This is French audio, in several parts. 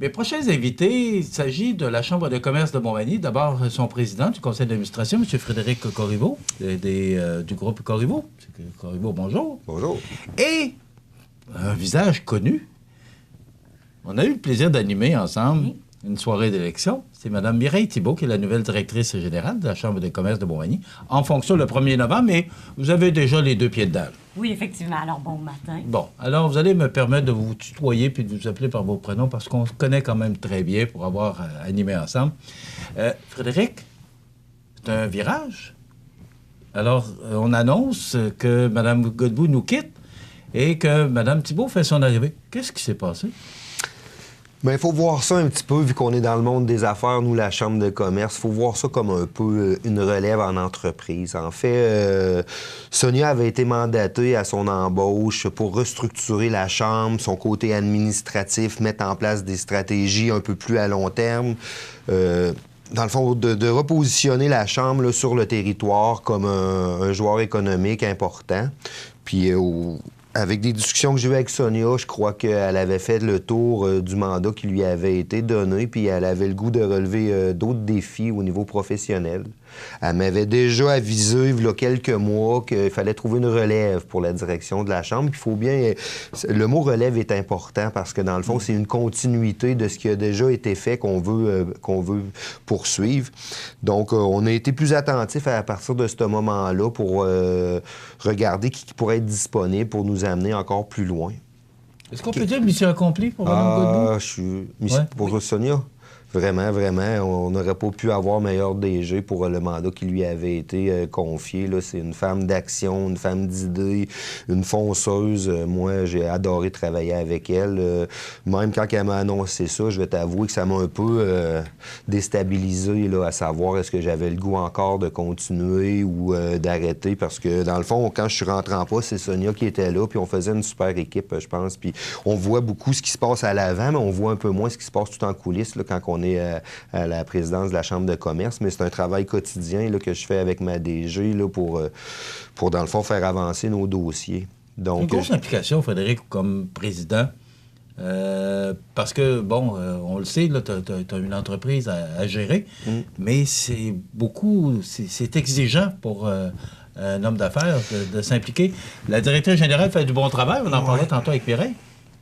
Mes prochains invités, il s'agit de la Chambre de commerce de Montmagny. D'abord, son président du conseil d'administration, M. Frédéric Corriveau, du groupe Corriveau. Corriveau, bonjour. Bonjour. Et un visage connu. On a eu le plaisir d'animer ensemble une soirée d'élection. C'est Mme Mireille Thibault, qui est la nouvelle directrice générale de la Chambre de commerce de Montmagny, en fonction le 1er novembre, mais vous avez déjà les deux pieds dedans. Oui, effectivement. Alors, bon matin. Bon, alors vous allez me permettre de vous tutoyer puis de vous appeler par vos prénoms parce qu'on se connaît quand même très bien pour avoir animé ensemble. Frédéric, c'est un virage. Alors, on annonce que Mme Godbout nous quitte et que Mme Thibault fait son arrivée. Qu'est-ce qui s'est passé? Bien, il faut voir ça un petit peu, vu qu'on est dans le monde des affaires, nous, la Chambre de commerce, il faut voir ça comme un peu une relève en entreprise. En fait, Sonia avait été mandatée à son embauche pour restructurer la Chambre, son côté administratif, mettre en place des stratégies un peu plus à long terme. Dans le fond, de repositionner la Chambre là, sur le territoire comme un joueur économique important. Puis, avec des discussions que j'ai eues avec Sonia, je crois qu'elle avait fait le tour du mandat qui lui avait été donné, puis elle avait le goût de relever d'autres défis au niveau professionnel. Elle m'avait déjà avisé, il y a quelques mois, qu'il fallait trouver une relève pour la direction de la Chambre. Puis il faut bien... Le mot relève est important parce que, dans le fond, c'est une continuité de ce qui a déjà été fait qu'on veut poursuivre. Donc, on a été plus attentifs à partir de ce moment-là pour regarder qui pourrait être disponible pour nous amener encore plus loin. Est-ce qu'on peut dire mission accomplie pour Mme Godbout? Pour Sonia? Vraiment, vraiment, on n'aurait pas pu avoir meilleur DG pour le mandat qui lui avait été confié. C'est une femme d'action, une femme d'idées, une fonceuse. Moi, j'ai adoré travailler avec elle. Même quand elle m'a annoncé ça, je vais t'avouer que ça m'a un peu déstabilisé, là, à savoir est-ce que j'avais le goût encore de continuer ou d'arrêter. Parce que, dans le fond, quand je suis rentré en poste, c'est Sonia qui était là, puis on faisait une super équipe, je pense. Puis on voit beaucoup ce qui se passe à l'avant, mais on voit un peu moins ce qui se passe tout en coulisses là, quand on est à la présidence de la Chambre de commerce, mais c'est un travail quotidien là, que je fais avec ma DG là, pour, dans le fond, faire avancer nos dossiers. Donc, une grosse implication, Frédéric, comme président, parce que, bon, on le sait, tu as une entreprise à gérer, mais c'est beaucoup, c'est exigeant pour un homme d'affaires de s'impliquer. La directrice générale fait du bon travail, on en parlait tantôt avec Mireille.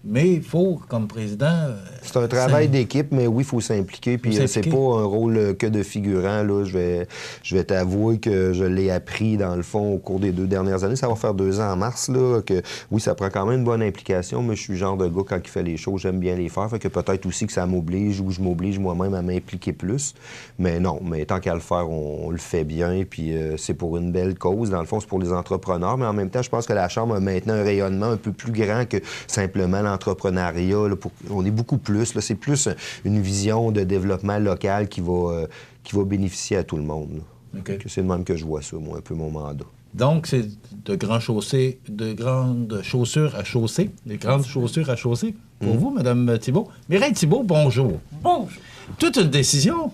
Mais il faut, comme président... c'est un travail d'équipe, mais oui, il faut s'impliquer. Puis c'est pas un rôle que de figurant. Là. Je vais t'avouer que je l'ai appris, dans le fond, au cours des 2 dernières années. Ça va faire 2 ans en mars, là, que oui, ça prend quand même une bonne implication, mais je suis le genre de gars, quand il fait les choses, j'aime bien les faire. Fait que peut-être aussi que ça m'oblige ou je m'oblige moi-même à m'impliquer plus. Mais non, mais tant qu'à le faire, on le fait bien. Puis c'est pour une belle cause. Dans le fond, c'est pour les entrepreneurs. Mais en même temps, je pense que la Chambre a maintenant un rayonnement un peu plus grand que simplement l'entrepreneuriat. Là, on est beaucoup plus. Là, c'est plus une vision de développement local qui va bénéficier à tout le monde. Okay. C'est le même que je vois ça, moi, un peu mon mandat. Donc, c'est de grandes chaussures à chausser, des grandes chaussures à chausser pour vous, Mme Thibault. Mireille Thibault, bonjour. Bonjour. Toute une décision.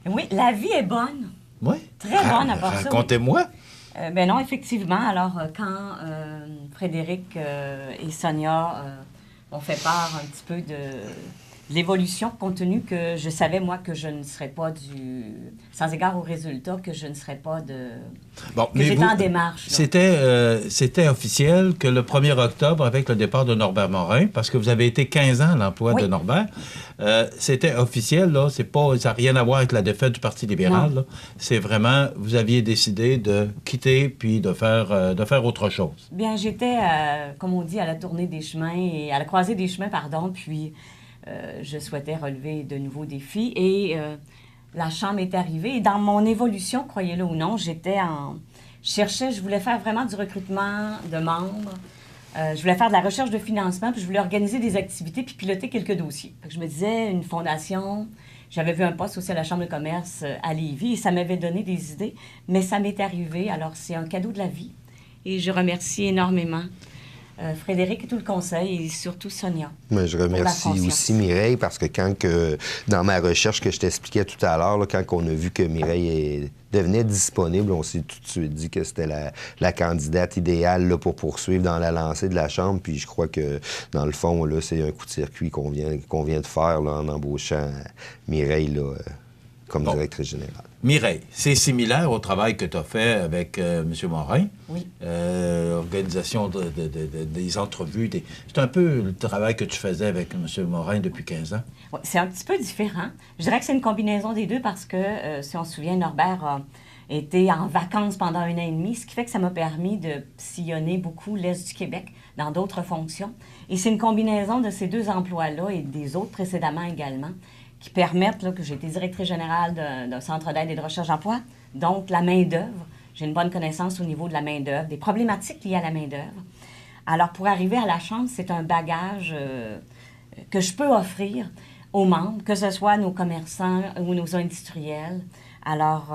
Oui, la vie est bonne. Oui. Très bonne à part ça. Racontez-moi. Ben non, effectivement. Alors, quand Frédéric et Sonia ont fait part un petit peu de l'évolution, compte tenu que je savais, moi, que je ne serais pas sans égard aux résultats, que je ne serais pas que j'étais en démarche. C'était officiel que le 1er octobre, avec le départ de Norbert Morin, parce que vous avez été 15 ans à l'emploi de Norbert, c'était officiel, là, ça n'a rien à voir avec la défaite du Parti libéral. C'est vraiment, vous aviez décidé de quitter puis de faire autre chose. Bien, j'étais, comme on dit, à la tournée des chemins, et à la croisée des chemins, pardon, puis je souhaitais relever de nouveaux défis. Et la Chambre est arrivée. Et dans mon évolution, croyez-le ou non, je voulais faire vraiment du recrutement de membres. Je voulais faire de la recherche de financement, puis je voulais organiser des activités, puis piloter quelques dossiers. Je me disais, une fondation, j'avais vu un poste aussi à la Chambre de commerce à Lévis, et ça m'avait donné des idées, mais ça m'est arrivé. Alors, c'est un cadeau de la vie. Et je remercie énormément Frédéric et tout le conseil, et surtout Sonia. Mais je remercie aussi Mireille, parce que dans ma recherche que je t'expliquais tout à l'heure, quand on a vu que Mireille devenait disponible, on s'est tout de suite dit que c'était la candidate idéale là, pour poursuivre dans la lancée de la Chambre. Puis je crois que, dans le fond, là, c'est un coup de circuit qu'on vient de faire là, en embauchant Mireille là, comme directrice générale. Mireille, c'est similaire au travail que tu as fait avec M. Morin. Oui. Organisation des entrevues. C'est un peu le travail que tu faisais avec M. Morin depuis 15 ans. Oui, c'est un petit peu différent. Je dirais que c'est une combinaison des deux parce que, si on se souvient, Norbert a été en vacances pendant 1 an et demi, ce qui fait que ça m'a permis de sillonner beaucoup l'Est du Québec dans d'autres fonctions. Et c'est une combinaison de ces 2 emplois-là et des autres précédemment également qui permettent là, que j'ai été directrice générale d'un centre d'aide et de recherche d'emploi, donc la main-d'œuvre. J'ai une bonne connaissance au niveau de la main-d'œuvre, des problématiques liées à la main-d'œuvre. Alors, pour arriver à la Chambre, c'est un bagage que je peux offrir aux membres, que ce soit nos commerçants ou nos industriels. Alors,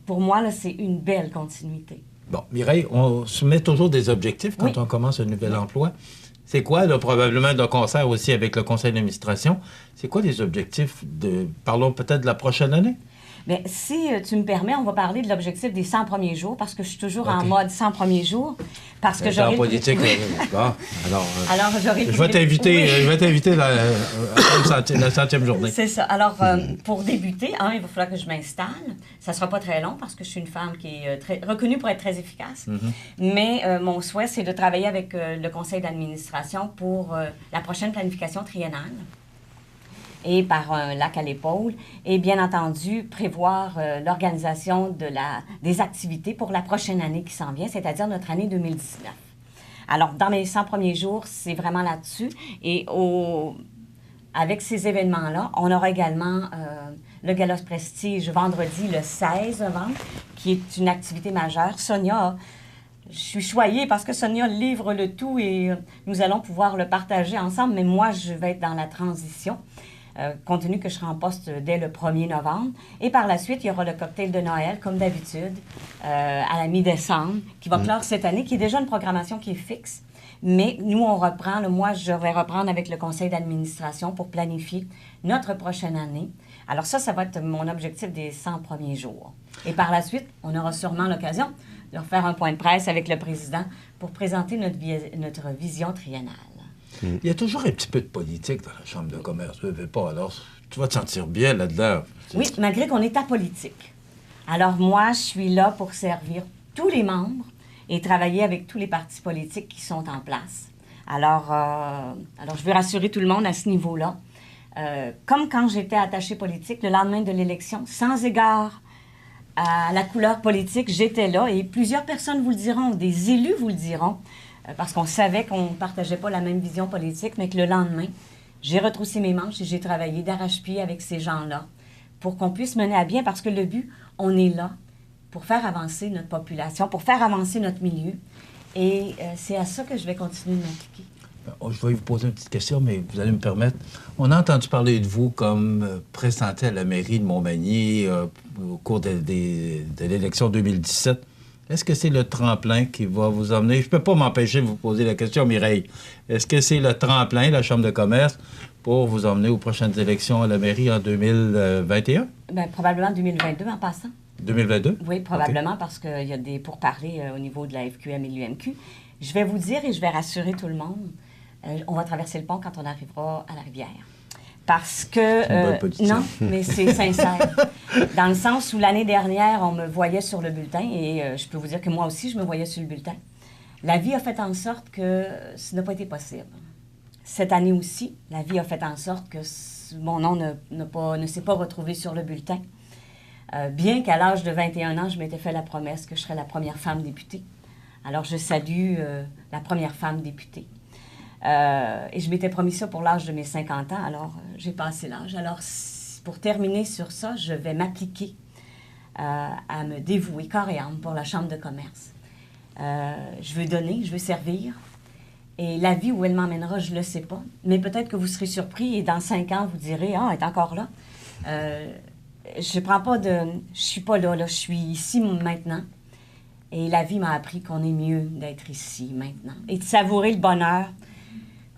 pour moi, là, c'est une belle continuité. Bon, Mireille, on se met toujours des objectifs quand on commence un nouvel emploi. C'est quoi, là, probablement de concert aussi avec le conseil d'administration, c'est quoi les objectifs parlons peut-être de la prochaine année? Bien, si tu me permets, on va parler de l'objectif des 100 premiers jours, parce que je suis toujours en mode 100 premiers jours. Parce que j'aurai... En politique, bon, alors j'aurai... Je vais t'inviter à la 100e journée. C'est ça. Alors, pour débuter, il va falloir que je m'installe. Ça ne sera pas très long, parce que je suis une femme qui est reconnue pour être très efficace. Mais mon souhait, c'est de travailler avec le conseil d'administration pour la prochaine planification triennale. Et par un lac à l'épaule, et bien entendu, prévoir l'organisation des activités pour la prochaine année qui s'en vient, c'est-à-dire notre année 2019. Alors, dans mes 100 premiers jours, c'est vraiment là-dessus. Et avec ces événements-là, on aura également le Gala Prestige vendredi, le 16 novembre, qui est une activité majeure. Sonia, je suis choyée parce que Sonia livre le tout et nous allons pouvoir le partager ensemble, mais moi, je vais être dans la transition. Compte tenu que je serai en poste dès le 1er novembre. Et par la suite, il y aura le cocktail de Noël, comme d'habitude, à la mi-décembre, qui va clore cette année, qui est déjà une programmation qui est fixe. Mais nous, on reprend, moi, je vais reprendre avec le conseil d'administration pour planifier notre prochaine année. Alors ça va être mon objectif des 100 premiers jours. Et par la suite, on aura sûrement l'occasion de refaire un point de presse avec le président pour présenter notre vision triennale. Il y a toujours un petit peu de politique dans la Chambre de commerce. Tu ne veux pas, alors tu vas te sentir bien là-dedans. Oui, malgré qu'on est apolitique. Alors moi, je suis là pour servir tous les membres et travailler avec tous les partis politiques qui sont en place. Alors je veux rassurer tout le monde à ce niveau-là. Comme quand j'étais attachée politique, le lendemain de l'élection, sans égard à la couleur politique, j'étais là et plusieurs personnes vous le diront, des élus vous le diront, parce qu'on savait qu'on ne partageait pas la même vision politique, mais que le lendemain, j'ai retroussé mes manches et j'ai travaillé d'arrache-pied avec ces gens-là pour qu'on puisse mener à bien, parce que le but, on est là pour faire avancer notre population, pour faire avancer notre milieu. Et c'est à ça que je vais continuer de m'impliquer. Je vais vous poser une petite question, mais vous allez me permettre. On a entendu parler de vous comme présenté à la mairie de Montmagny au cours de l'élection 2017. Est-ce que c'est le tremplin qui va vous emmener? Je ne peux pas m'empêcher de vous poser la question, Mireille. Est-ce que c'est le tremplin, la Chambre de commerce, pour vous emmener aux prochaines élections à la mairie en 2021? Bien, probablement 2022 en passant. 2022? Oui, probablement, parce qu'il y a des pourparlers au niveau de la FQM et de l'UMQ. Je vais vous dire et je vais rassurer tout le monde, on va traverser le pont quand on arrivera à la rivière. Parce que... non, mais c'est sincère. Dans le sens où l'année dernière, on me voyait sur le bulletin, et je peux vous dire que moi aussi, je me voyais sur le bulletin. La vie a fait en sorte que ce n'a pas été possible. Cette année aussi, la vie a fait en sorte que mon nom ne s'est pas retrouvé sur le bulletin. Bien qu'à l'âge de 21 ans, je m'étais fait la promesse que je serais la première femme députée. Alors, je salue la première femme députée. Et je m'étais promis ça pour l'âge de mes 50 ans, alors j'ai passé l'âge. Alors, pour terminer sur ça, je vais m'appliquer à me dévouer corps et âme pour la Chambre de commerce. Je veux donner, je veux servir. Et la vie où elle m'emmènera, je ne le sais pas. Mais peut-être que vous serez surpris et dans 5 ans, vous direz « Ah, elle est encore là. » Je prends pas de... Je suis pas là, je suis ici maintenant. Et la vie m'a appris qu'on est mieux d'être ici maintenant. Et de savourer le bonheur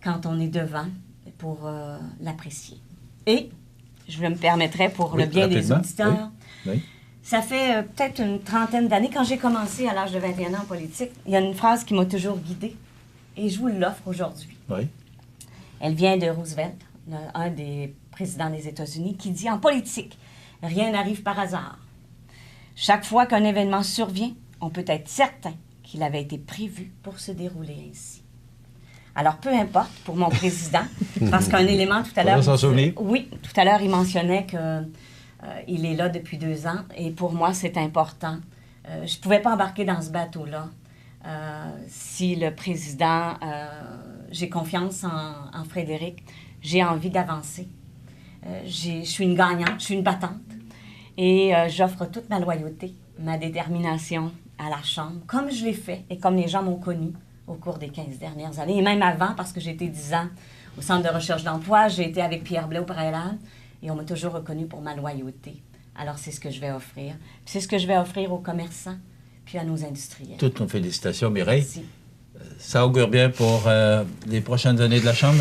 quand on est devant pour l'apprécier. Et je me permettrai pour le bien des auditeurs, Ça fait peut-être une trentaine d'années. Quand j'ai commencé à l'âge de 21 ans en politique, il y a une phrase qui m'a toujours guidée et je vous l'offre aujourd'hui. Oui. Elle vient de Roosevelt, un des présidents des États-Unis, qui dit « En politique, rien n'arrive par hasard. Chaque fois qu'un événement survient, on peut être certain qu'il avait été prévu pour se dérouler ainsi. » Alors, peu importe pour mon président, parce qu'un élément tout à l'heure... s'en souvenir. Oui, tout à l'heure, il mentionnait qu'il est là depuis 2 ans, et pour moi, c'est important. Je ne pouvais pas embarquer dans ce bateau-là si le président... j'ai confiance en Frédéric, j'ai envie d'avancer. Je suis une gagnante, je suis une battante, et j'offre toute ma loyauté, ma détermination à la Chambre, comme je l'ai fait et comme les gens m'ont connue au cours des 15 dernières années, et même avant, parce que j'ai été 10 ans au Centre de recherche d'emploi, j'ai été avec Pierre Blais au préalable, et on m'a toujours reconnue pour ma loyauté. Alors, c'est ce que je vais offrir. Puis c'est ce que je vais offrir aux commerçants, puis à nos industriels. Toutes nos félicitations, Mireille. Merci. Ça augure bien pour les prochaines années de la Chambre,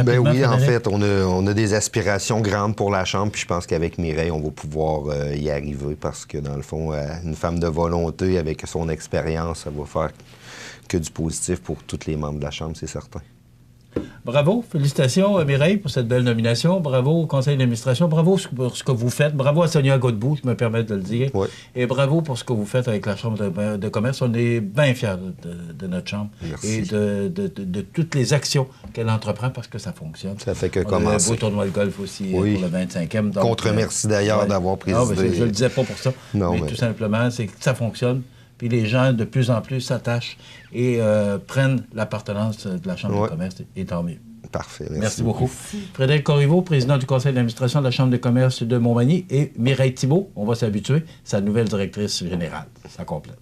Ben oui, Frédéric? en fait, on a des aspirations grandes pour la Chambre, puis je pense qu'avec Mireille, on va pouvoir y arriver, parce que, dans le fond, une femme de volonté, avec son expérience, ça va faire que du positif pour tous les membres de la Chambre, c'est certain. Bravo, félicitations Mireille pour cette belle nomination. Bravo au conseil d'administration. Bravo pour ce que vous faites. Bravo à Sonia Godbout, je me permets de le dire. Oui. Et bravo pour ce que vous faites avec la Chambre de commerce. On est bien fiers de notre Chambre. Merci. Et de toutes les actions qu'elle entreprend parce que ça fonctionne. Ça fait que On a un commencer. beau tournoi de golf aussi Oui. pour le 25e. Donc, Contre-merci d'ailleurs d'avoir présidé. Non, mais je ne le disais pas pour ça. Non, mais tout simplement, c'est que ça fonctionne. Puis les gens, de plus en plus, s'attachent et prennent l'appartenance de la Chambre de commerce, et tant mieux. Parfait. Merci beaucoup. Frédéric Corriveau, président du conseil d'administration de la Chambre de commerce de Montmagny, et Mireille Thibault, on va s'habituer, sa nouvelle directrice générale. Ça complète.